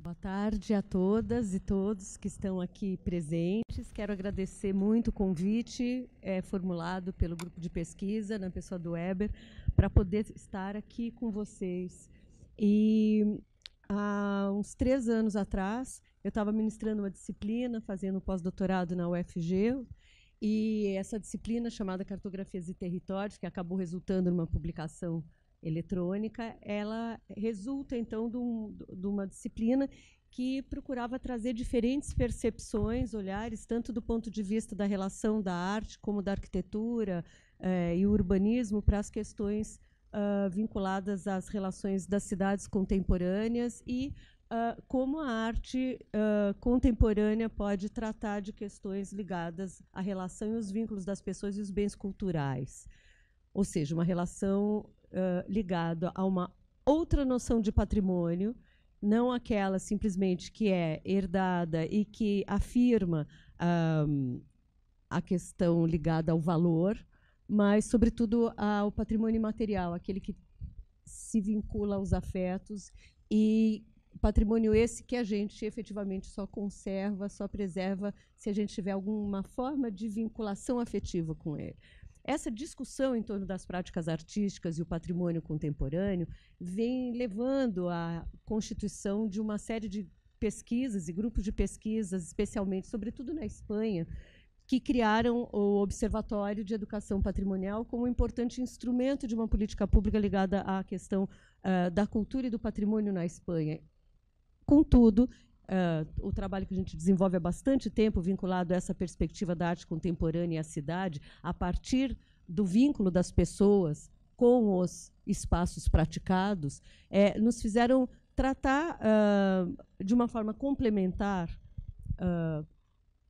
Boa tarde a todas e todos que estão aqui presentes. Quero agradecer muito o convite formulado pelo grupo de pesquisa, na pessoa do Weber, para poder estar aqui com vocês. E há uns 3 anos atrás, eu estava ministrando uma disciplina, fazendo um pós-doutorado na UFG, e essa disciplina, chamada Cartografias e Territórios, que acabou resultando numa publicação eletrônica, ela resulta, então, de uma disciplina que procurava trazer diferentes percepções, olhares, tanto do ponto de vista da relação da arte, como da arquitetura e o urbanismo, para as questões vinculadas às relações das cidades contemporâneas e como a arte contemporânea pode tratar de questões ligadas à relação e os vínculos das pessoas e os bens culturais. Ou seja, uma relação ligada a uma outra noção de patrimônio, não aquela simplesmente que é herdada e que afirma a questão ligada ao valor, mas, sobretudo, ao patrimônio imaterial, aquele que se vincula aos afetos, e patrimônio esse que a gente efetivamente só conserva, só preserva se a gente tiver alguma forma de vinculação afetiva com ele. Essa discussão em torno das práticas artísticas e o patrimônio contemporâneo vem levando à constituição de uma série de pesquisas e grupos de pesquisas, especialmente, sobretudo na Espanha, que criaram o Observatório de Educação Patrimonial como um importante instrumento de uma política pública ligada à questão da cultura e do patrimônio na Espanha. Contudo, o trabalho que a gente desenvolve há bastante tempo, vinculado a essa perspectiva da arte contemporânea e a cidade, a partir do vínculo das pessoas com os espaços praticados, nos fizeram tratar de uma forma complementar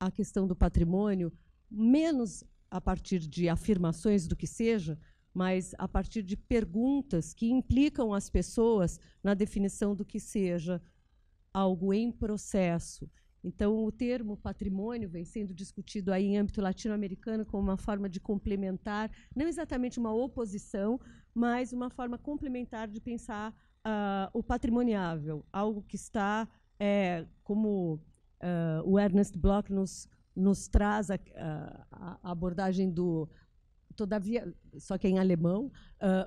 a questão do patrimônio, menos a partir de afirmações do que seja, mas a partir de perguntas que implicam as pessoas na definição do que seja algo em processo. Então, o termo patrimônio vem sendo discutido aí em âmbito latino-americano como uma forma de complementar, não exatamente uma oposição, mas uma forma complementar de pensar o patrimoniável, algo que está, como o Ernest Bloch nos traz a abordagem do todavia, só que em alemão,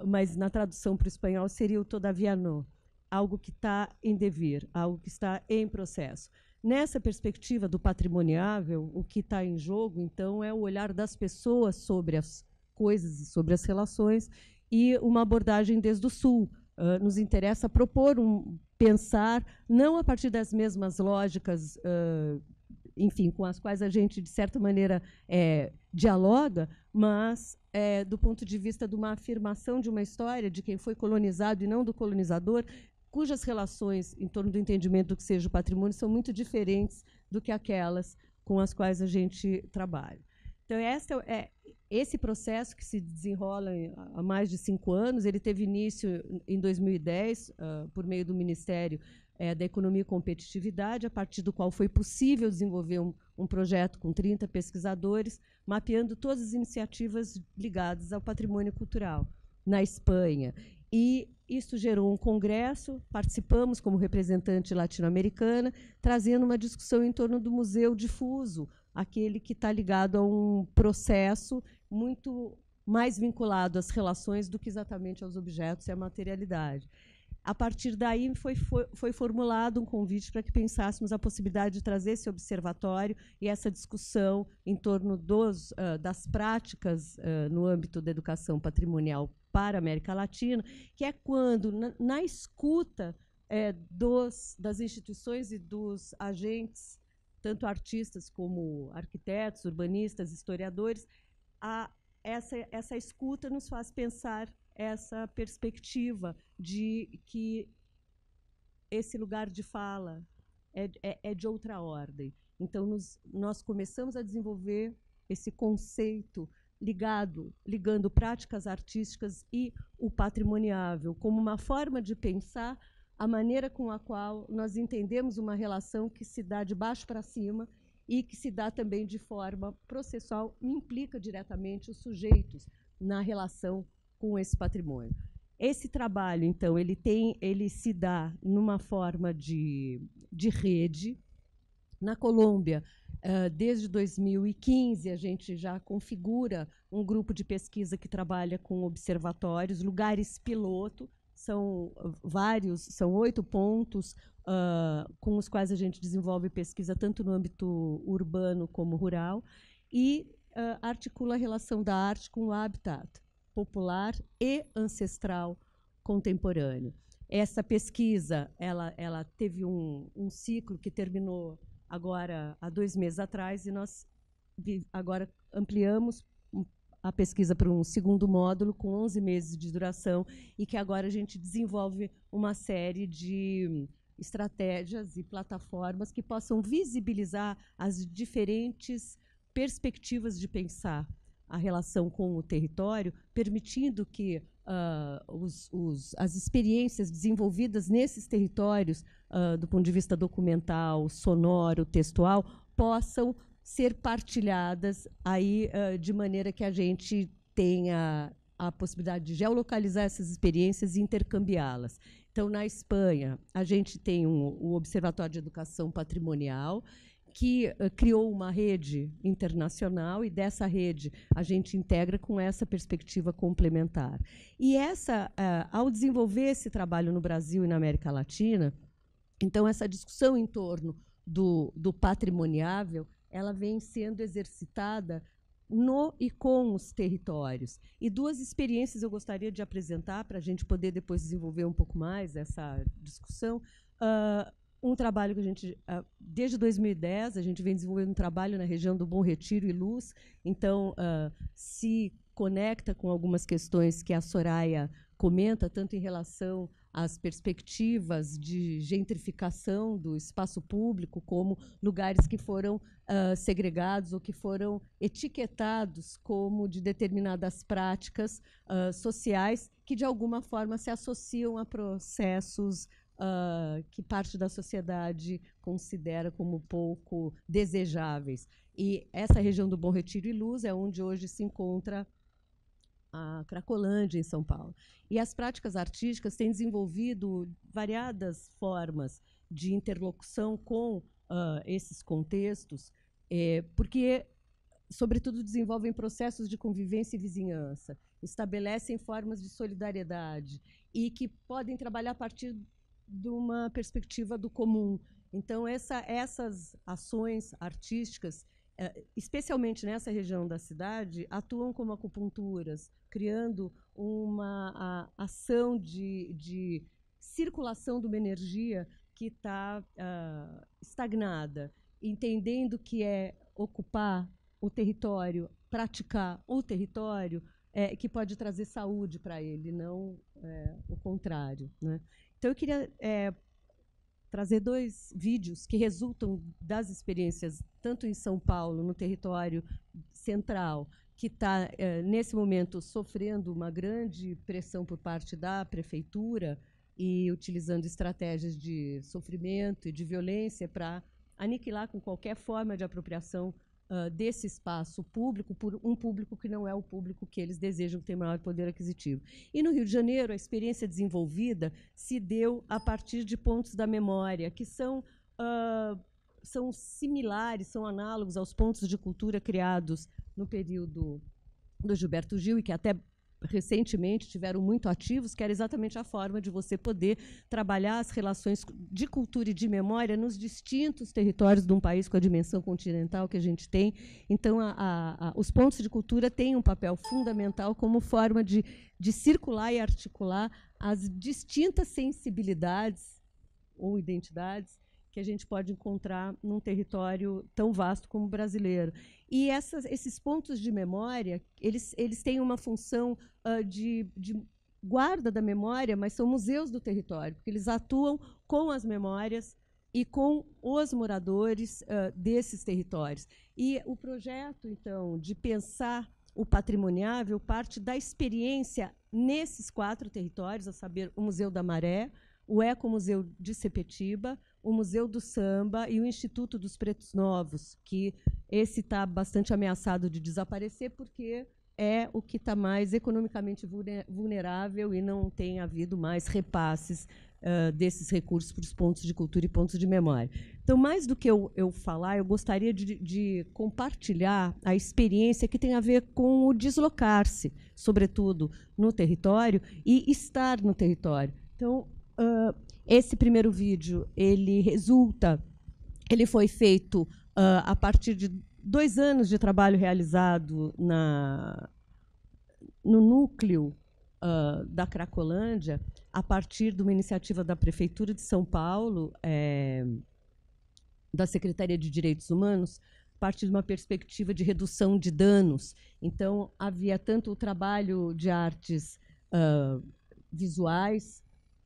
mas na tradução para o espanhol seria o todavia no, algo que está em devir, algo que está em processo. Nessa perspectiva do patrimoniável, o que está em jogo, então, é o olhar das pessoas sobre as coisas e sobre as relações, e uma abordagem desde o Sul. Nos interessa propor pensar, não a partir das mesmas lógicas, enfim, com as quais a gente, de certa maneira, dialoga, mas do ponto de vista de uma afirmação de uma história de quem foi colonizado e não do colonizador, cujas relações em torno do entendimento do que seja o patrimônio são muito diferentes do que aquelas com as quais a gente trabalha. Então, esse processo que se desenrola há mais de 5 anos, ele teve início em 2010, por meio do Ministério da Economia e Competitividade, a partir do qual foi possível desenvolver um projeto com 30 pesquisadores, mapeando todas as iniciativas ligadas ao patrimônio cultural na Espanha. E isso gerou um congresso, participamos como representante latino-americana, trazendo uma discussão em torno do museu difuso, aquele que está ligado a um processo muito mais vinculado às relações do que exatamente aos objetos e à materialidade. A partir daí, foi formulado um convite para que pensássemos a possibilidade de trazer esse observatório e essa discussão em torno das práticas no âmbito da educação patrimonial para a América Latina, que é quando, na escuta das instituições e dos agentes, tanto artistas como arquitetos, urbanistas, historiadores, essa escuta nos faz pensar essa perspectiva de que esse lugar de fala é de outra ordem. Então, nós começamos a desenvolver esse conceito ligando práticas artísticas e o patrimoniável como uma forma de pensar a maneira com a qual nós entendemos uma relação que se dá de baixo para cima e que se dá também de forma processual e implica diretamente os sujeitos na relação com esse patrimônio. Esse trabalho, então, ele se dá numa forma de rede. Na Colômbia, desde 2015, a gente já configura um grupo de pesquisa que trabalha com observatórios, lugares piloto, são vários, são 8 pontos com os quais a gente desenvolve pesquisa tanto no âmbito urbano como rural, e articula a relação da arte com o habitat popular e ancestral contemporâneo. Essa pesquisa ela teve um ciclo que terminou agora há 2 meses atrás, e nós agora ampliamos a pesquisa para um segundo módulo com 11 meses de duração, e que agora a gente desenvolve uma série de estratégias e plataformas que possam visibilizar as diferentes perspectivas de pensar a relação com o território, permitindo que as experiências desenvolvidas nesses territórios, do ponto de vista documental, sonoro, textual, possam ser partilhadas aí, de maneira que a gente tenha a possibilidade de geolocalizar essas experiências e intercambiá-las. Então, na Espanha, a gente tem o Observatório de Educação Patrimonial, que criou uma rede internacional, e dessa rede a gente integra com essa perspectiva complementar. E ao desenvolver esse trabalho no Brasil e na América Latina, então essa discussão em torno do patrimoniável, ela vem sendo exercitada no e com os territórios. E 2 experiências eu gostaria de apresentar para a gente poder depois desenvolver um pouco mais essa discussão. Um trabalho que a gente, desde 2010, a gente vem desenvolvendo um trabalho na região do Bom Retiro e Luz, então se conecta com algumas questões que a Soraya comenta, tanto em relação às perspectivas de gentrificação do espaço público, como lugares que foram segregados ou que foram etiquetados como de determinadas práticas sociais que, de alguma forma, se associam a processos que parte da sociedade considera como pouco desejáveis. E essa região do Bom Retiro e Luz é onde hoje se encontra a Cracolândia, em São Paulo. E as práticas artísticas têm desenvolvido variadas formas de interlocução com esses contextos, porque, sobretudo, desenvolvem processos de convivência e vizinhança, estabelecem formas de solidariedade e que podem trabalhar a partir de uma perspectiva do comum. Então, essas ações artísticas, especialmente nessa região da cidade, atuam como acupunturas, criando uma ação de circulação de uma energia que está estagnada, entendendo que é ocupar o território, praticar o território, que pode trazer saúde para ele, não o contrário, né? Então, eu queria trazer 2 vídeos que resultam das experiências, tanto em São Paulo, no território central, que está, nesse momento, sofrendo uma grande pressão por parte da prefeitura e utilizando estratégias de sofrimento e de violência para aniquilar com qualquer forma de apropriação desse espaço público por um público que não é o público que eles desejam, que tem maior poder aquisitivo. E no Rio de Janeiro, a experiência desenvolvida se deu a partir de pontos da memória, que são similares, são análogos aos pontos de cultura criados no período do Gilberto Gil, e que até recentemente tiveram muito ativos, que era exatamente a forma de você poder trabalhar as relações de cultura e de memória nos distintos territórios de um país com a dimensão continental que a gente tem. Então, os pontos de cultura têm um papel fundamental como forma de circular e articular as distintas sensibilidades ou identidades que a gente pode encontrar num território tão vasto como o brasileiro. E esses pontos de memória, eles têm uma função de guarda da memória, mas são museus do território, porque eles atuam com as memórias e com os moradores desses territórios. E o projeto, então, de pensar o patrimoniável parte da experiência nesses 4 territórios, a saber, o Museu da Maré, o Ecomuseu de Sepetiba, o Museu do Samba e o Instituto dos Pretos Novos, que esse está bastante ameaçado de desaparecer, porque é o que está mais economicamente vulnerável e não tem havido mais repasses desses recursos para os pontos de cultura e pontos de memória. Então, mais do que eu falar, eu gostaria de compartilhar a experiência que tem a ver com o deslocar-se, sobretudo no território, e estar no território. Então, esse primeiro vídeo, ele foi feito a partir de 2 anos de trabalho realizado no núcleo da Cracolândia, a partir de uma iniciativa da Prefeitura de São Paulo, da Secretaria de Direitos Humanos, a partir de uma perspectiva de redução de danos. Então, havia tanto o trabalho de artes visuais,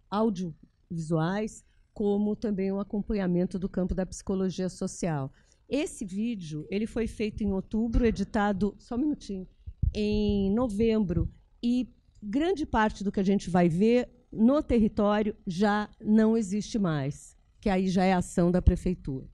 audiovisuais, como também o acompanhamento do campo da psicologia social. Esse vídeo ele foi feito em outubro, editado, só um minutinho, em novembro, e grande parte do que a gente vai ver no território já não existe mais, que aí já é ação da prefeitura.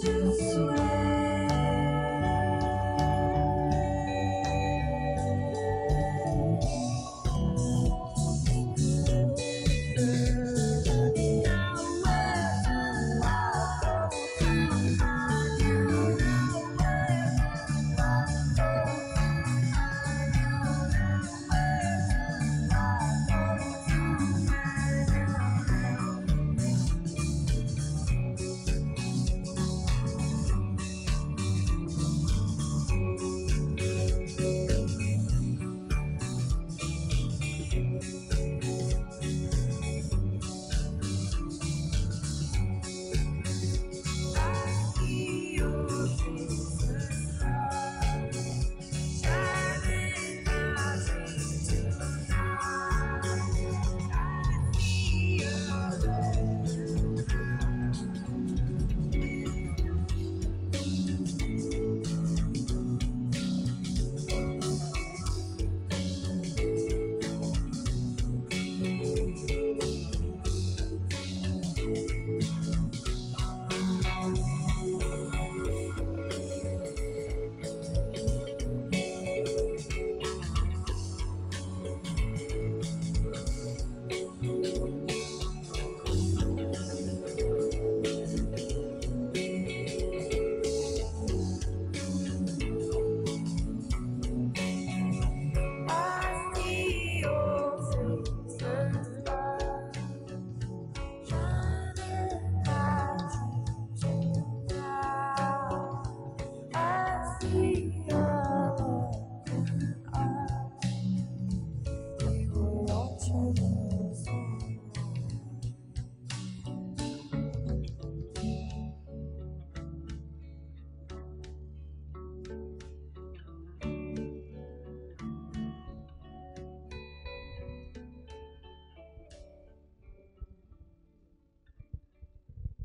Just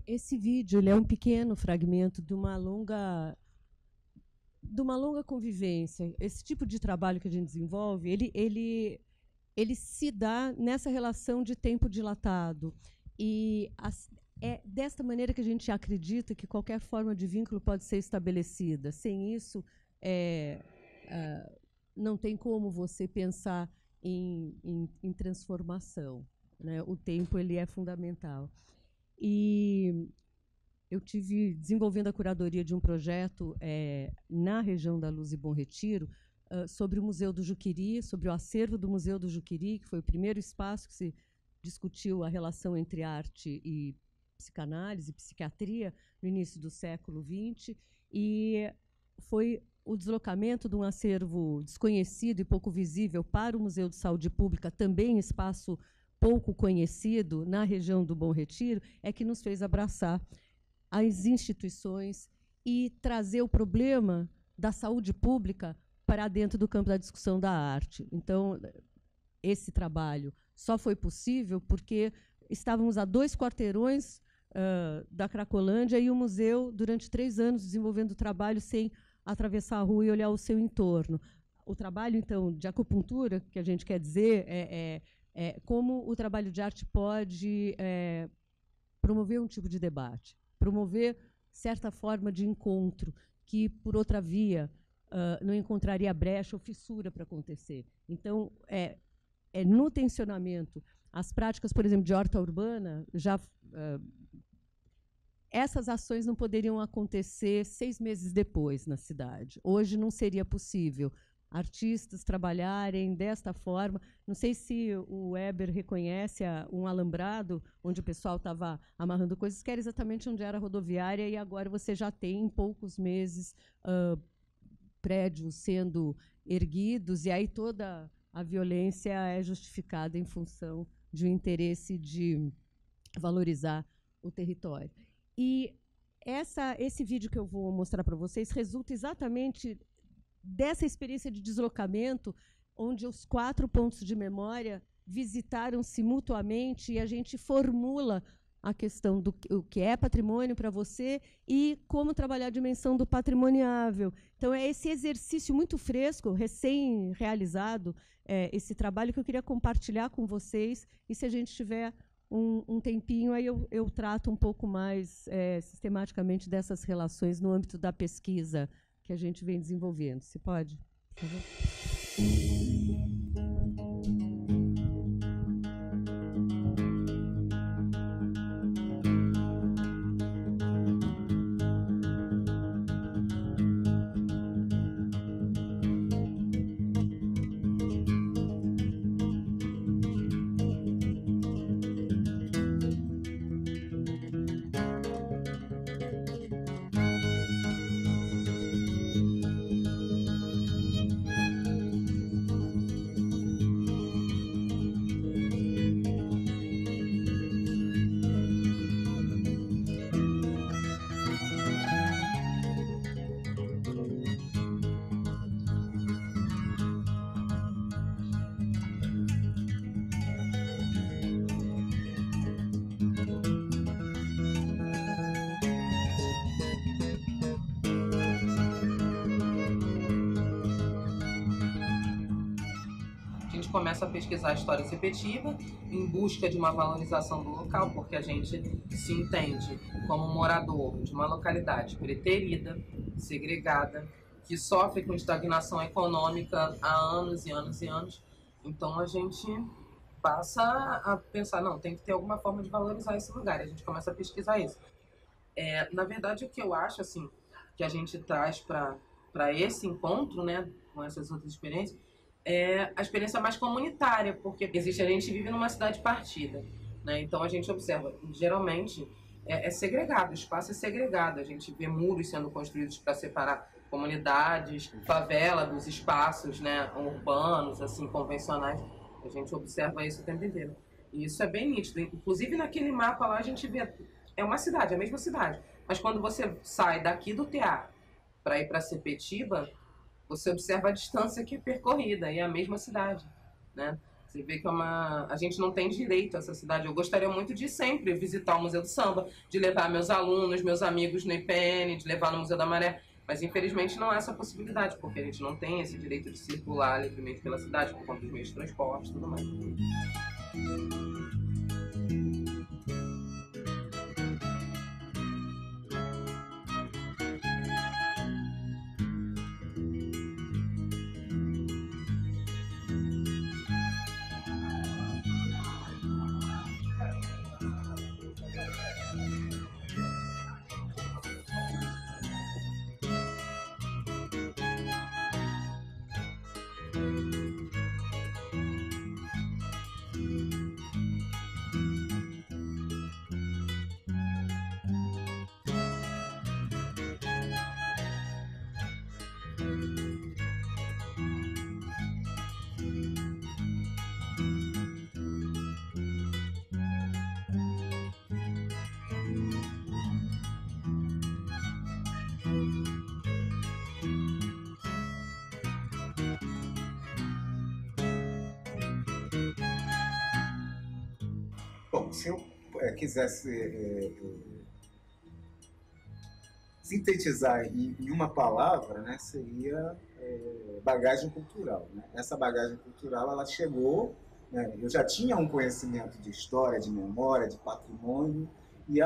esse vídeo ele é um pequeno fragmento de uma longa convivência. Esse tipo de trabalho que a gente desenvolve, ele se dá nessa relação de tempo dilatado. E é desta maneira que a gente acredita que qualquer forma de vínculo pode ser estabelecida. Sem isso, não tem como você pensar em transformação, né? O tempo ele é fundamental. E eu tive desenvolvendo a curadoria de um projeto na região da Luz e Bom Retiro, sobre o Museu do Juqueri, sobre o acervo do Museu do Juqueri, que foi o primeiro espaço que se discutiu a relação entre arte e psicanálise, psiquiatria, no início do século XX, e foi o deslocamento de um acervo desconhecido e pouco visível para o Museu de Saúde Pública, também espaço pouco conhecido na região do Bom Retiro, é que nos fez abraçar as instituições e trazer o problema da saúde pública para dentro do campo da discussão da arte. Então, esse trabalho só foi possível porque estávamos a 2 quarteirões da Cracolândia e o museu, durante 3 anos, desenvolvendo o trabalho sem atravessar a rua e olhar o seu entorno. O trabalho, então, de acupuntura, que a gente quer dizer, como o trabalho de arte pode promover um tipo de debate, promover certa forma de encontro que, por outra via, não encontraria brecha ou fissura para acontecer. Então, no tensionamento, as práticas, por exemplo, de horta urbana, essas ações não poderiam acontecer 6 meses depois na cidade. Hoje não seria possível artistas trabalharem desta forma. Não sei se o Weber reconhece um alambrado onde o pessoal estava amarrando coisas, que era exatamente onde era a rodoviária, e agora você já tem, em poucos meses, prédios sendo erguidos, e aí toda a violência é justificada em função de um interesse de valorizar o território. E esse vídeo que eu vou mostrar para vocês resulta exatamente dessa experiência de deslocamento, onde os 4 pontos de memória visitaram-se mutuamente e a gente formula a questão do que é patrimônio para você e como trabalhar a dimensão do patrimoniável. Então, é esse exercício muito fresco, recém-realizado, esse trabalho que eu queria compartilhar com vocês, e se a gente tiver um tempinho, aí eu trato um pouco mais sistematicamente dessas relações no âmbito da pesquisa que a gente vem desenvolvendo. Você pode, por favor? Começa a pesquisar a história sepetiba em busca de uma valorização do local, porque a gente se entende como morador de uma localidade preterida, segregada, que sofre com estagnação econômica há anos e anos e anos. Então a gente passa a pensar, não, tem que ter alguma forma de valorizar esse lugar, e a gente começa a pesquisar isso. Na verdade, o que eu acho assim, que a gente traz para esse encontro, né, com essas outras experiências, é a experiência mais comunitária, porque a gente vive numa cidade partida, né? Então a gente observa, geralmente é segregado, o espaço é segregado, a gente vê muros sendo construídos para separar comunidades, favela dos espaços, né, urbanos, assim, convencionais, a gente observa isso o tempo inteiro. E isso é bem nítido, inclusive naquele mapa lá a gente vê, é uma cidade, é a mesma cidade, mas quando você sai daqui do teatro para ir para Sepetiba, você observa a distância que é percorrida, e é a mesma cidade, né? Você vê que a gente não tem direito a essa cidade. Eu gostaria muito de sempre visitar o Museu do Samba, de levar meus alunos, meus amigos no IPN, de levar no Museu da Maré. Mas infelizmente não há essa possibilidade, porque a gente não tem esse direito de circular livremente pela cidade, por conta dos meios de transporte e tudo mais. Bom, se eu quisesse sintetizar em uma palavra, né, seria bagagem cultural. Né? Essa bagagem cultural ela chegou, né, eu já tinha um conhecimento de história, de memória, de patrimônio, e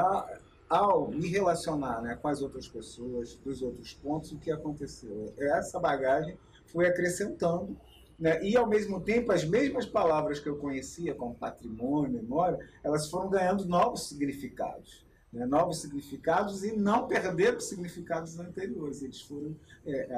ao me relacionar, né, com as outras pessoas, dos outros pontos, o que aconteceu? Essa bagagem foi acrescentando, né, e, ao mesmo tempo, as mesmas palavras que eu conhecia, como patrimônio, memória, elas foram ganhando novos significados. Né, novos significados e não perderam os significados anteriores, eles foram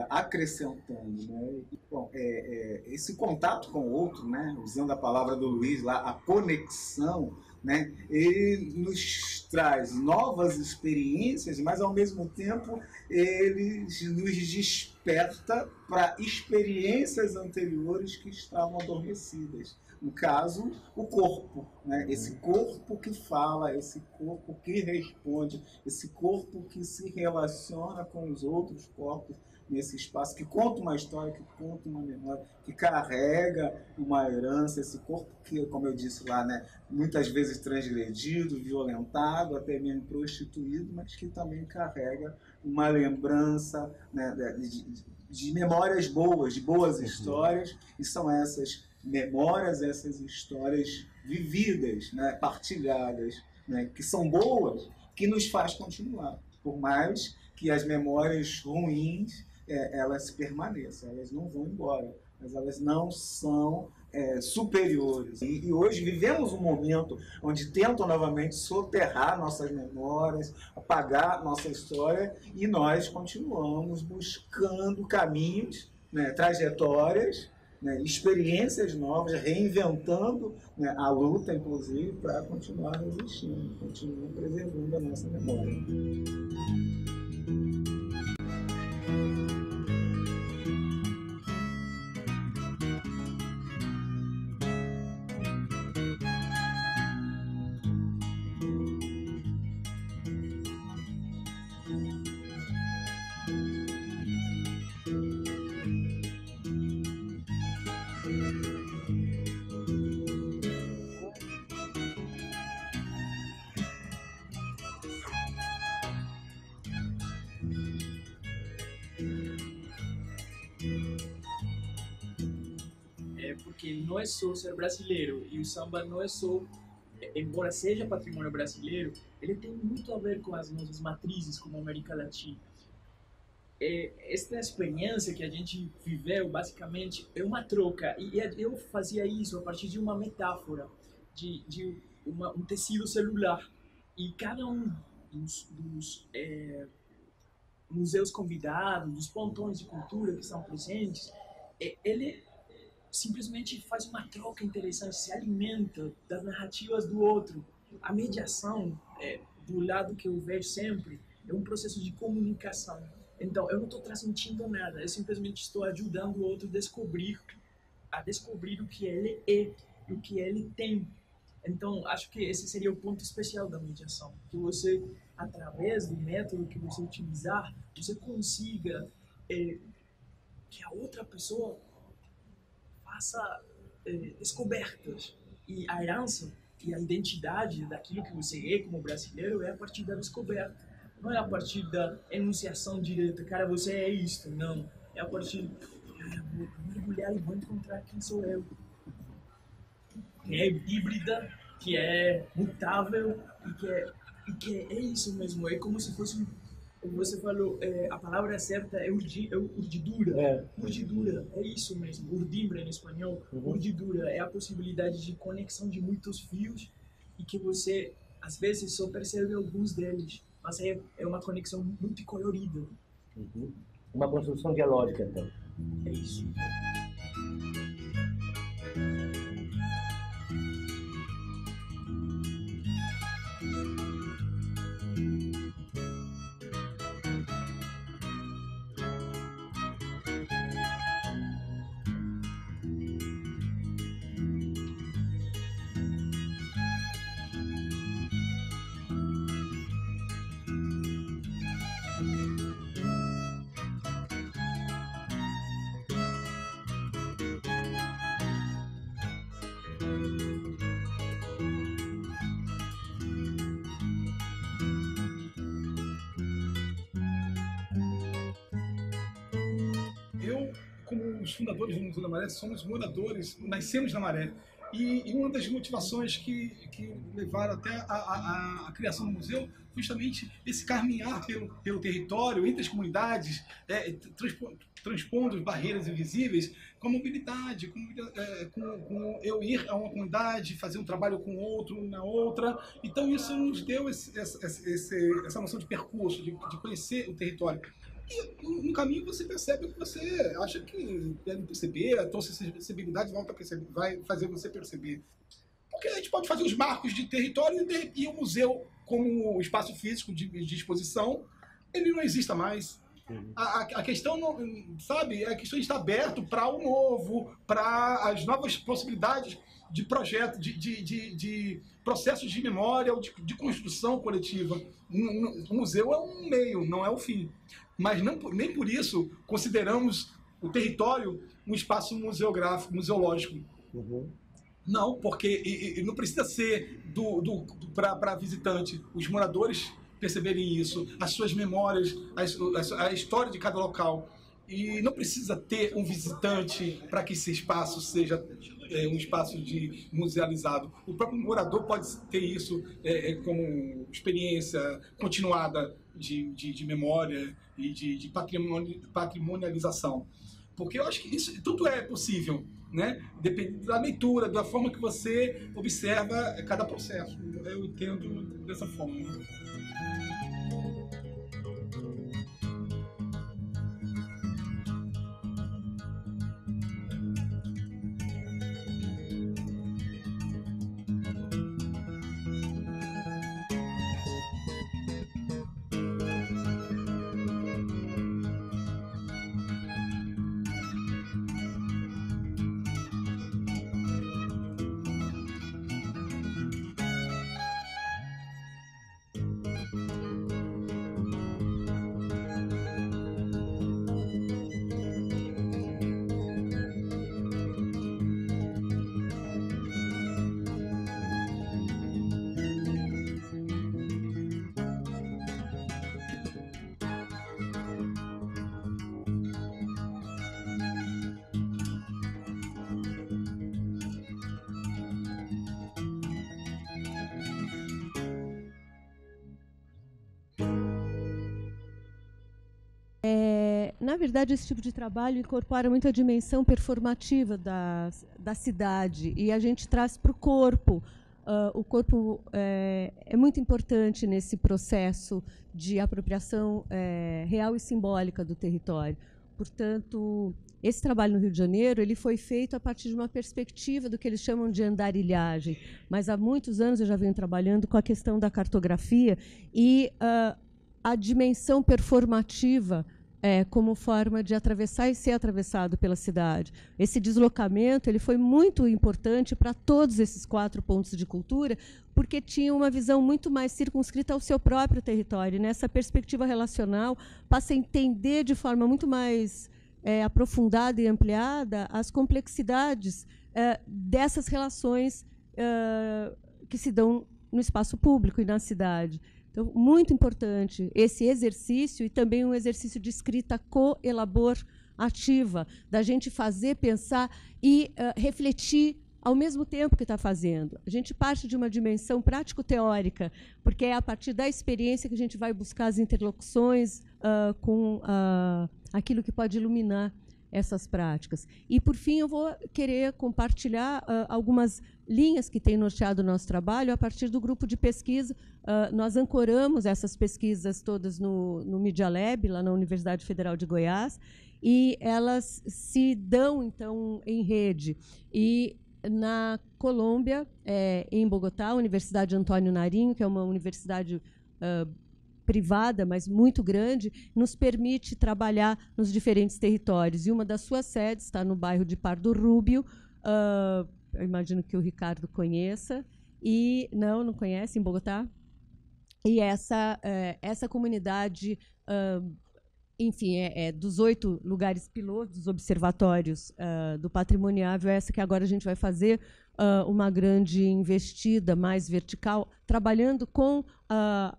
acrescentando. Né? Bom, esse contato com o outro, né, usando a palavra do Luiz lá, a conexão, né, ele nos traz novas experiências, mas ao mesmo tempo ele nos desperta para experiências anteriores que estavam adormecidas. No caso, o corpo, né? Esse corpo que fala, esse corpo que responde, esse corpo que se relaciona com os outros corpos nesse espaço, que conta uma história, que conta uma memória, que carrega uma herança, esse corpo que, como eu disse lá, né, muitas vezes transgredido, violentado, até mesmo prostituído, mas que também carrega uma lembrança, né, de memórias boas, de boas histórias, e são essas memórias, essas histórias vividas, né, partilhadas, né, que são boas, que nos faz continuar, por mais que as memórias ruins elas permaneçam, elas não vão embora, mas elas não são superiores. E hoje vivemos um momento onde tentam novamente soterrar nossas memórias, apagar nossa história, e nós continuamos buscando caminhos, né, trajetórias, né, experiências novas, reinventando, né, a luta, inclusive, para continuar resistindo, continuar preservando a nossa memória. Porque não é só ser brasileiro, e o samba não é só, embora seja patrimônio brasileiro, ele tem muito a ver com as nossas matrizes como América Latina. Esta experiência que a gente viveu, basicamente, é uma troca, e eu fazia isso a partir de uma metáfora, de um tecido celular, e cada um dos museus convidados, dos pontões de cultura que estão presentes, ele simplesmente faz uma troca interessante, se alimenta das narrativas do outro. A mediação, do lado que eu vejo sempre, é um processo de comunicação. Então, eu não estou transmitindo nada, eu simplesmente estou ajudando o outro a descobrir o que ele é e o que ele tem. Então, acho que esse seria o ponto especial da mediação, que você, através do método que você utilizar, você consiga que a outra pessoa faça descobertas. E a herança e a identidade daquilo que você é como brasileiro é a partir da descoberta. Não é a partir da enunciação direta, cara, você é isto. Não. É a partir vou mergulhar e vou encontrar quem sou eu. Que é híbrida, que é mutável e que é isso mesmo. É como se fosse, como você falou, a palavra certa é urdidura. Urdidura, é isso mesmo. Urdimbre em espanhol. Urdidura é a possibilidade de conexão de muitos fios e que você, às vezes, só percebe alguns deles. Mas é uma conexão multicolorida. Uma construção dialógica, então. É isso. Como os fundadores do Museu da Maré, somos moradores, nascemos na Maré. E uma das motivações que levaram até a criação do museu foi justamente esse caminhar pelo território, entre as comunidades, transpondo barreiras invisíveis, com a mobilidade, com eu ir a uma comunidade, fazer um trabalho com outro, na outra. Então isso nos deu essa noção de percurso, de conhecer o território. E no caminho você percebe o que você acha que deve perceber, a tua sensibilidade vai fazer você perceber. Porque a gente pode fazer os marcos de território e o museu, como espaço físico de exposição, ele não exista mais. A questão, sabe, a questão está aberto para o novo, para as novas possibilidades de projeto, de processos de memória ou de construção coletiva. O museu é um meio, não é o fim. Mas nem por isso consideramos o território um espaço museográfico, museológico. Não, porque não precisa ser para visitante. Os moradores perceberem isso, as suas memórias, a história de cada local. E não precisa ter um visitante para que esse espaço seja um espaço musealizado. O próprio morador pode ter isso como experiência continuada de memória e de patrimonialização. Porque eu acho que isso tudo é possível, né? Depende da leitura, da forma que você observa cada processo. Eu entendo dessa forma. Na verdade, esse tipo de trabalho incorpora muito a dimensão performativa da cidade e a gente traz para o corpo. O corpo é muito importante nesse processo de apropriação real e simbólica do território. Portanto, esse trabalho no Rio de Janeiro ele foi feito a partir de uma perspectiva do que eles chamam de andarilhagem. Mas há muitos anos eu já venho trabalhando com a questão da cartografia e a dimensão performativa como forma de atravessar e ser atravessado pela cidade. Esse deslocamento ele foi muito importante para todos esses 4 pontos de cultura, porque tinha uma visão muito mais circunscrita ao seu próprio território. E nessa perspectiva relacional, passa a entender de forma muito mais aprofundada e ampliada as complexidades dessas relações que se dão no espaço público e na cidade. Então, muito importante esse exercício e também um exercício de escrita colaborativa, da gente fazer, pensar e refletir ao mesmo tempo que está fazendo. A gente parte de uma dimensão prático-teórica, porque é a partir da experiência que a gente vai buscar as interlocuções com aquilo que pode iluminar essas práticas. E, por fim, eu vou querer compartilhar algumas linhas que têm norteado o nosso trabalho a partir do grupo de pesquisa. Nós ancoramos essas pesquisas todas no Media Lab, lá na Universidade Federal de Goiás, e elas se dão, então, em rede. E, na Colômbia, em Bogotá, a Universidade Antônio Nariño, que é uma universidade privada, mas muito grande, nos permite trabalhar nos diferentes territórios. E uma das suas sedes está no bairro de Pardo Rubio, eu imagino que o Ricardo conheça, e não conhece, em Bogotá? E essa comunidade, enfim, dos 8 lugares pilotos, dos observatórios do patrimoniável, essa que agora a gente vai fazer uma grande investida mais vertical, trabalhando com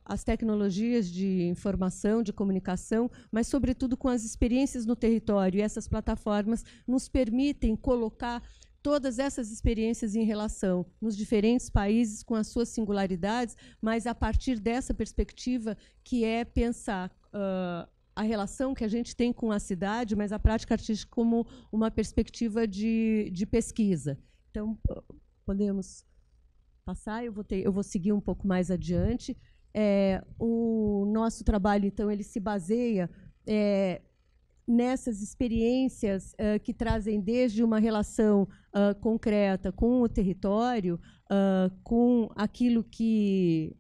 as tecnologias de informação, de comunicação, mas, sobretudo, com as experiências no território. E essas plataformas nos permitem colocar todas essas experiências em relação nos diferentes países, com as suas singularidades, mas a partir dessa perspectiva que é pensar a relação que a gente tem com a cidade, mas a prática artística como uma perspectiva de pesquisa. Então, podemos passar, eu vou seguir um pouco mais adiante. O nosso trabalho, então, ele se baseia nessas experiências que trazem desde uma relação concreta com o território, com aquilo que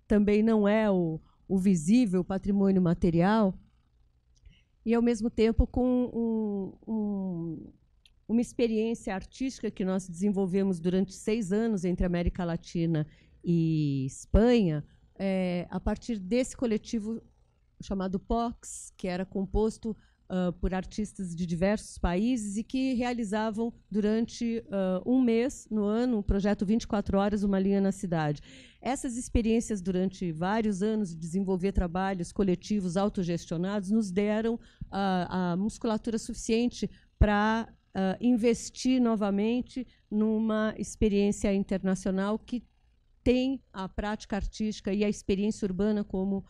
também não é o visível, o patrimônio material, e, ao mesmo tempo, com uma experiência artística que nós desenvolvemos durante 6 anos entre América Latina e Espanha, a partir desse coletivo chamado POX, que era composto por artistas de diversos países e que realizavam durante um mês no ano um projeto 24 horas, uma linha na cidade. Essas experiências durante vários anos de desenvolver trabalhos coletivos autogestionados nos deram a musculatura suficiente para investir novamente numa experiência internacional que tem a prática artística e a experiência urbana como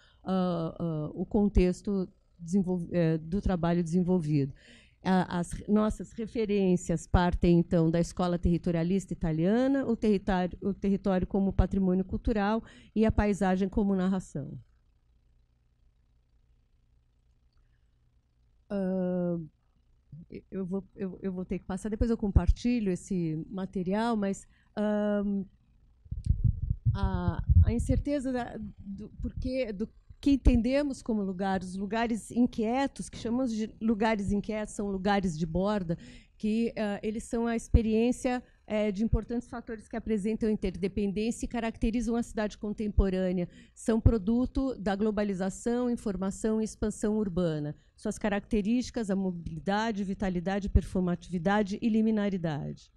o contexto do trabalho desenvolvido. As nossas referências partem, então, da escola territorialista italiana, o território como patrimônio cultural e a paisagem como narração. Eu vou ter que passar, depois eu compartilho esse material, mas a incerteza do que entendemos como lugares, os lugares inquietos, que chamamos de lugares inquietos, são lugares de borda, que eles são a experiência de importantes fatores que apresentam interdependência e caracterizam a cidade contemporânea. São produto da globalização, informação e expansão urbana. Suas características, a mobilidade, vitalidade, performatividade e liminaridade.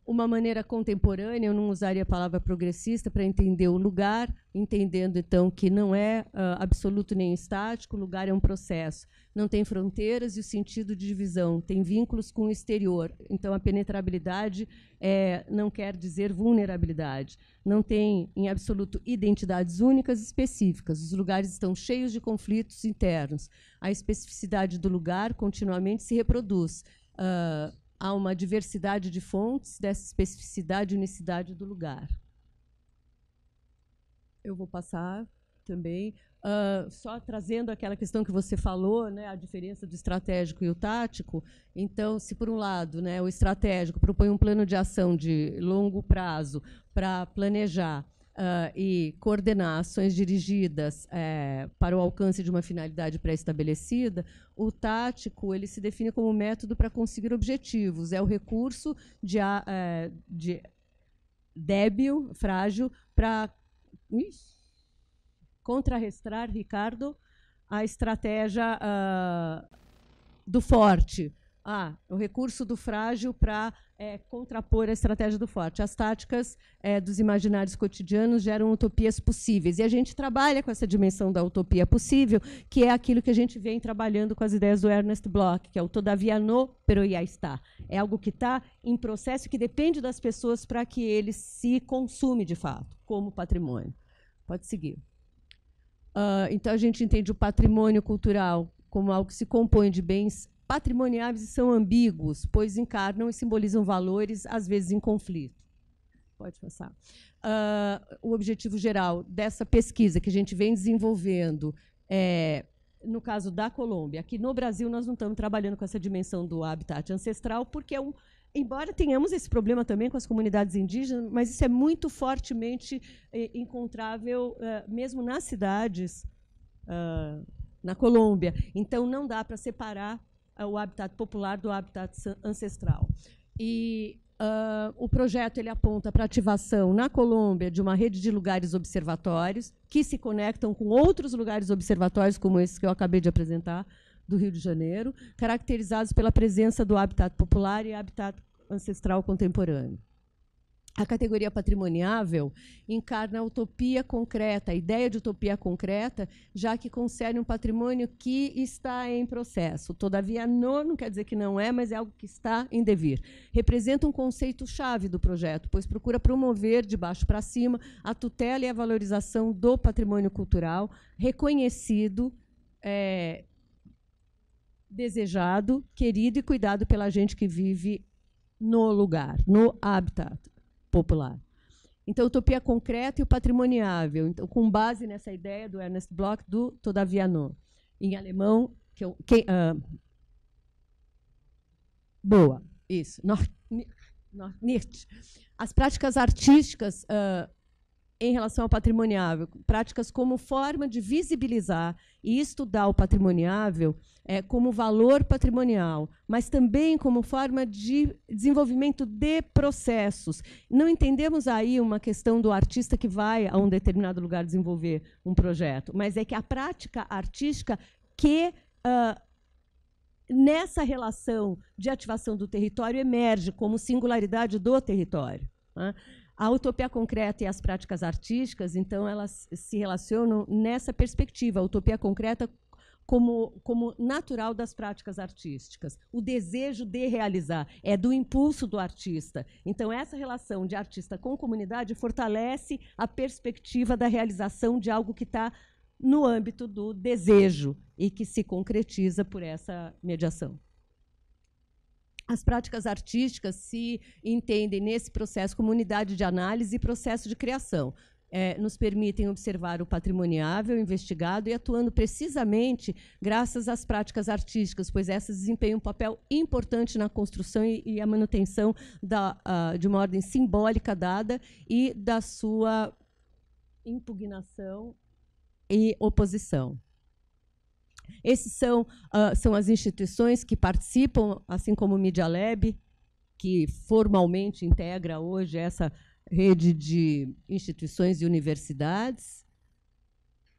Uma maneira contemporânea, eu não usaria a palavra progressista para entender o lugar, entendendo, então, que não é absoluto nem estático, o lugar é um processo. Não tem fronteiras e o sentido de divisão, tem vínculos com o exterior. Então, a penetrabilidade não quer dizer vulnerabilidade. Não tem, em absoluto, identidades únicas e específicas. Os lugares estão cheios de conflitos internos. A especificidade do lugar continuamente se reproduz. Há uma diversidade de fontes dessa especificidade e unicidade do lugar. Eu vou passar também, só trazendo aquela questão que você falou, né, a diferença do estratégico e o tático. Então, se, por um lado, né, o estratégico propõe um plano de ação de longo prazo para planejar e coordenar ações dirigidas para o alcance de uma finalidade pré-estabelecida, o tático ele se define como método para conseguir objetivos. É o recurso de débil, frágil, para contrarrestar, Ricardo, a estratégia do forte. O recurso do frágil para contrapor a estratégia do forte. As táticas dos imaginários cotidianos geram utopias possíveis. E a gente trabalha com essa dimensão da utopia possível, que é aquilo que a gente vem trabalhando com as ideias do Ernest Bloch, que é o todavia no, pero ya está. É algo que está em processo, que depende das pessoas para que ele se consume de fato, como patrimônio. Pode seguir. Então, a gente entende o patrimônio cultural como algo que se compõe de bens patrimoniais e são ambíguos, pois encarnam e simbolizam valores, às vezes em conflito. Pode passar. O objetivo geral dessa pesquisa que a gente vem desenvolvendo, no caso da Colômbia, aqui no Brasil nós não estamos trabalhando com essa dimensão do habitat ancestral, porque embora tenhamos esse problema também com as comunidades indígenas, mas isso é muito fortemente encontrável mesmo nas cidades, na Colômbia. Então, não dá para separar o habitat popular do habitat ancestral. E o projeto ele aponta para a ativação na Colômbia de uma rede de lugares observatórios que se conectam com outros lugares observatórios, como esse que eu acabei de apresentar, do Rio de Janeiro, caracterizados pela presença do habitat popular e habitat ancestral contemporâneo. A categoria patrimoniável encarna a utopia concreta, a ideia de utopia concreta, já que concerne um patrimônio que está em processo. Todavia, não quer dizer que não é, mas é algo que está em devir. Representa um conceito-chave do projeto, pois procura promover, de baixo para cima, a tutela e a valorização do patrimônio cultural, reconhecido, desejado, querido e cuidado pela gente que vive no lugar, no habitat popular. Então, utopia concreta e o patrimoniável, então, com base nessa ideia do Ernest Bloch, do todavia no, em alemão, boa, isso, nicht. As práticas artísticas em relação ao patrimoniável, práticas como forma de visibilizar e estudar o patrimoniável como valor patrimonial, mas também como forma de desenvolvimento de processos. Não entendemos aí uma questão do artista que vai a um determinado lugar desenvolver um projeto, mas é que a prática artística que, nessa relação de ativação do território, emerge como singularidade do território, né? A utopia concreta e as práticas artísticas, então, elas se relacionam nessa perspectiva, a utopia concreta como natural das práticas artísticas. O desejo de realizar é do impulso do artista. Então, essa relação de artista com comunidade fortalece a perspectiva da realização de algo que está no âmbito do desejo e que se concretiza por essa mediação. As práticas artísticas se entendem nesse processo como unidade de análise e processo de criação. Nos permitem observar o patrimoniável investigado e atuando precisamente graças às práticas artísticas, pois essas desempenham um papel importante na construção e a manutenção de uma ordem simbólica dada e da sua impugnação e oposição. Esses são as instituições que participam, assim como o Media Lab, que formalmente integra hoje essa rede de instituições e universidades.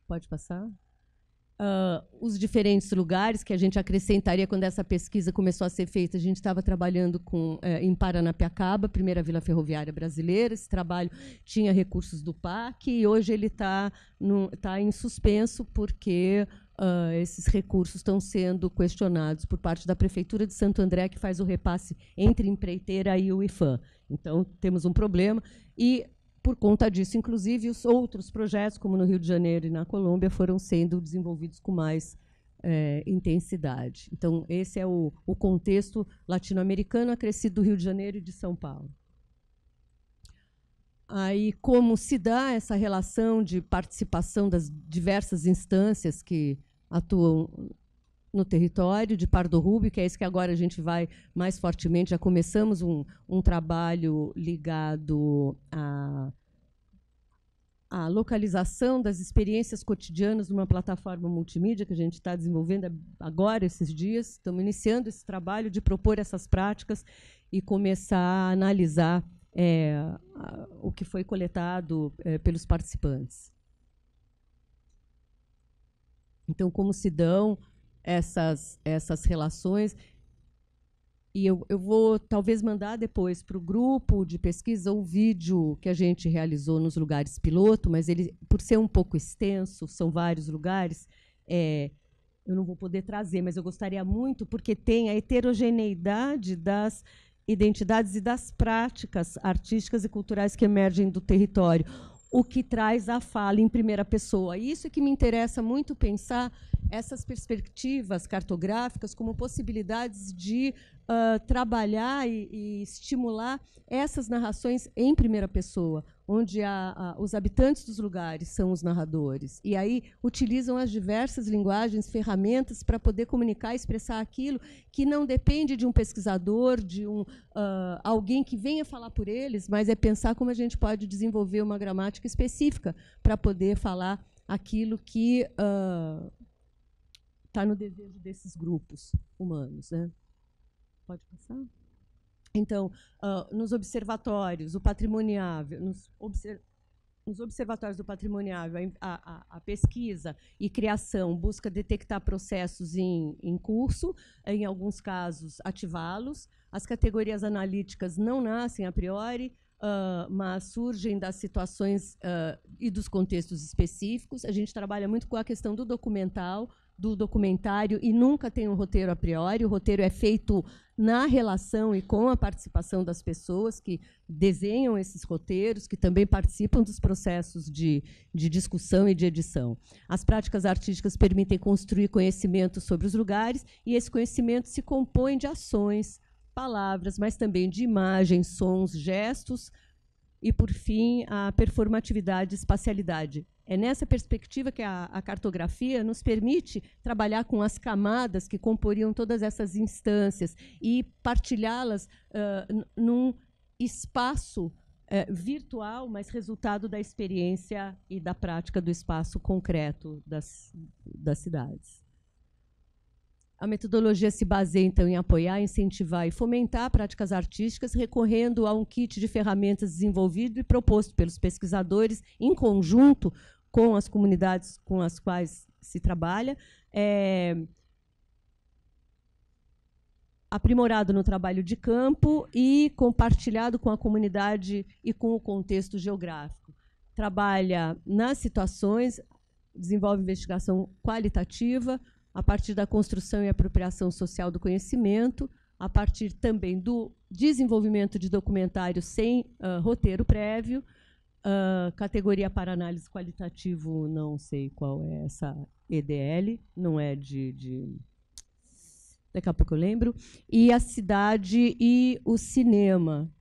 Pode passar? Os diferentes lugares que a gente acrescentaria quando essa pesquisa começou a ser feita. A gente estava trabalhando em Paranapiacaba, primeira vila ferroviária brasileira. Esse trabalho tinha recursos do PAC e hoje ele está em suspenso porque esses recursos estão sendo questionados por parte da Prefeitura de Santo André, que faz o repasse entre empreiteira e o IFAM. Então, temos um problema. E, por conta disso, inclusive, os outros projetos, como no Rio de Janeiro e na Colômbia, foram sendo desenvolvidos com mais intensidade. Então, esse é o contexto latino-americano acrescido do Rio de Janeiro e de São Paulo. Aí, como se dá essa relação de participação das diversas instâncias que atuam no território de Pardo Rubio, que é isso que agora a gente vai mais fortemente. Já começamos um trabalho ligado à localização das experiências cotidianas numa plataforma multimídia que a gente está desenvolvendo agora, esses dias. Estamos iniciando esse trabalho de propor essas práticas e começar a analisar o que foi coletado pelos participantes. Então, como se dão essas relações? E eu vou talvez mandar depois para o grupo de pesquisa o vídeo que a gente realizou nos lugares piloto, mas ele, por ser um pouco extenso, são vários lugares, eu não vou poder trazer, mas eu gostaria muito, porque tem a heterogeneidade das identidades e das práticas artísticas e culturais que emergem do território, o que traz a fala em primeira pessoa. E isso é que me interessa muito pensar essas perspectivas cartográficas como possibilidades de trabalhar e estimular essas narrações em primeira pessoa, onde os habitantes dos lugares são os narradores. E aí utilizam as diversas linguagens, ferramentas para poder comunicar e expressar aquilo que não depende de um pesquisador, de alguém que venha falar por eles, mas é pensar como a gente pode desenvolver uma gramática específica para poder falar aquilo que está no desejo desses grupos humanos, né? Pode passar? Então, nos observatórios, o patrimoniável, nos observatórios do patrimoniável, a pesquisa e criação busca detectar processos em curso, em alguns casos, ativá-los. As categorias analíticas não nascem a priori, mas surgem das situações e dos contextos específicos. A gente trabalha muito com a questão do documentário, e nunca tem um roteiro a priori. O roteiro é feito na relação e com a participação das pessoas que desenham esses roteiros, que também participam dos processos de discussão e de edição. As práticas artísticas permitem construir conhecimento sobre os lugares, e esse conhecimento se compõe de ações, palavras, mas também de imagens, sons, gestos e, por fim, a performatividade e espacialidade. É nessa perspectiva que a cartografia nos permite trabalhar com as camadas que comporiam todas essas instâncias e partilhá-las num espaço virtual, mas resultado da experiência e da prática do espaço concreto das cidades. A metodologia se baseia, então, em apoiar, incentivar e fomentar práticas artísticas, recorrendo a um kit de ferramentas desenvolvido e proposto pelos pesquisadores em conjunto com as comunidades com as quais se trabalha, aprimorado no trabalho de campo e compartilhado com a comunidade e com o contexto geográfico. Trabalha nas situações, desenvolve investigação qualitativa, a partir da construção e apropriação social do conhecimento, a partir também do desenvolvimento de documentário sem roteiro prévio, categoria para análise qualitativo, não sei qual é essa EDL, não é daqui a pouco eu lembro, e a cidade e o cinema,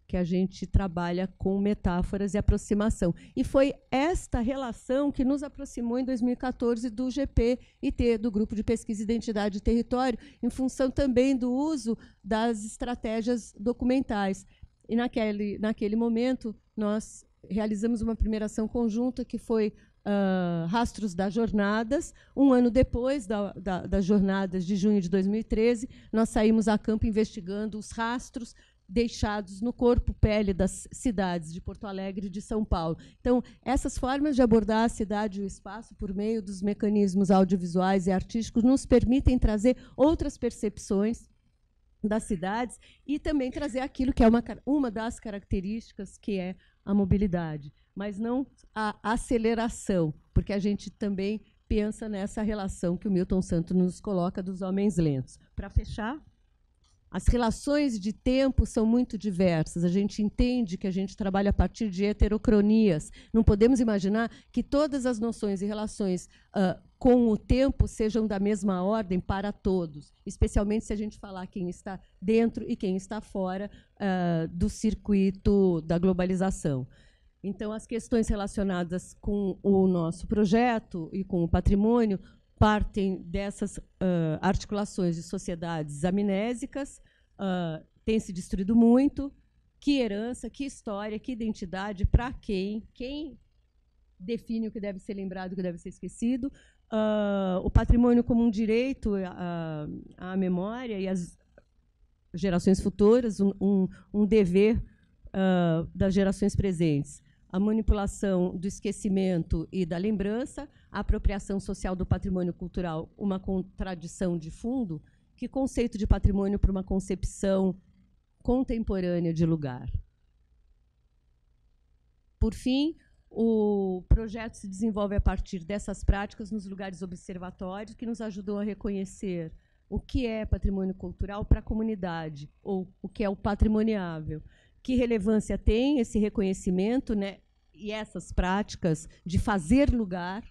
que a gente trabalha com metáforas e aproximação. E foi esta relação que nos aproximou em 2014 do GPIT, do Grupo de Pesquisa, Identidade e Território, em função também do uso das estratégias documentais. E naquele momento, nós realizamos uma primeira ação conjunta, que foi Rastros das Jornadas. Um ano depois das jornadas de junho de 2013, nós saímos a campo investigando os rastros deixados no corpo pele das cidades de Porto Alegre e de São Paulo. Então, essas formas de abordar a cidade e o espaço por meio dos mecanismos audiovisuais e artísticos nos permitem trazer outras percepções das cidades e também trazer aquilo que é uma das características, que é a mobilidade, mas não a aceleração, porque a gente também pensa nessa relação que o Milton Santos nos coloca dos homens lentos. Para fechar, as relações de tempo são muito diversas. A gente entende que a gente trabalha a partir de heterocronias. Não podemos imaginar que todas as noções e relações com o tempo sejam da mesma ordem para todos, especialmente se a gente falar quem está dentro e quem está fora do circuito da globalização. Então, as questões relacionadas com o nosso projeto e com o patrimônio partem dessas articulações de sociedades amnésicas, tem se destruído muito. Que herança, que história, que identidade, para quem? Quem define o que deve ser lembrado e o que deve ser esquecido? O patrimônio como um direito à memória e às gerações futuras, um dever das gerações presentes. A manipulação do esquecimento e da lembrança, a apropriação social do patrimônio cultural, uma contradição de fundo, Que conceito de patrimônio para uma concepção contemporânea de lugar? Por fim, o projeto se desenvolve a partir dessas práticas nos lugares observatórios, que nos ajudam a reconhecer o que é patrimônio cultural para a comunidade, ou o que é o patrimoniável. Que relevância tem esse reconhecimento, né, e essas práticas de fazer lugar.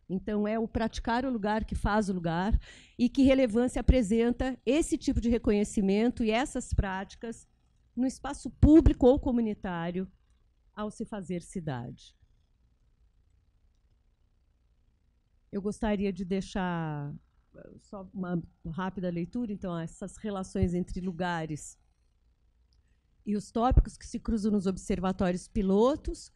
Então, é o praticar o lugar que faz o lugar. E que relevância apresenta esse tipo de reconhecimento e essas práticas no espaço público ou comunitário ao se fazer cidade. Eu gostaria de deixar só uma rápida leitura, então, essas relações entre lugares e os tópicos que se cruzam nos observatórios pilotos,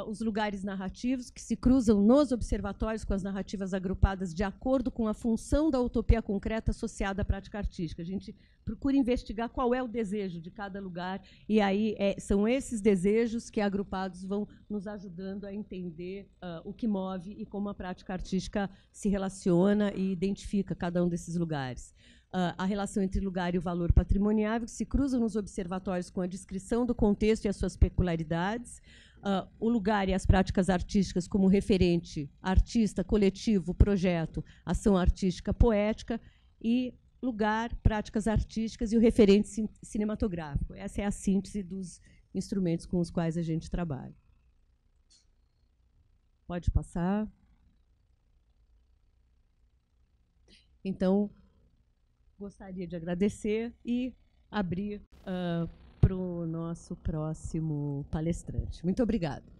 os lugares narrativos que se cruzam nos observatórios com as narrativas agrupadas de acordo com a função da utopia concreta associada à prática artística. A gente procura investigar qual é o desejo de cada lugar, e aí são esses desejos que agrupados vão nos ajudando a entender o que move e como a prática artística se relaciona e identifica cada um desses lugares. A relação entre lugar e o valor patrimoniável, que se cruzam nos observatórios com a descrição do contexto e as suas peculiaridades, o lugar e as práticas artísticas como referente, artista, coletivo, projeto, ação artística, poética, e lugar, práticas artísticas e o referente cinematográfico. Essa é a síntese dos instrumentos com os quais a gente trabalha. Pode passar. Então, gostaria de agradecer e abrir para o nosso próximo palestrante. Muito obrigada.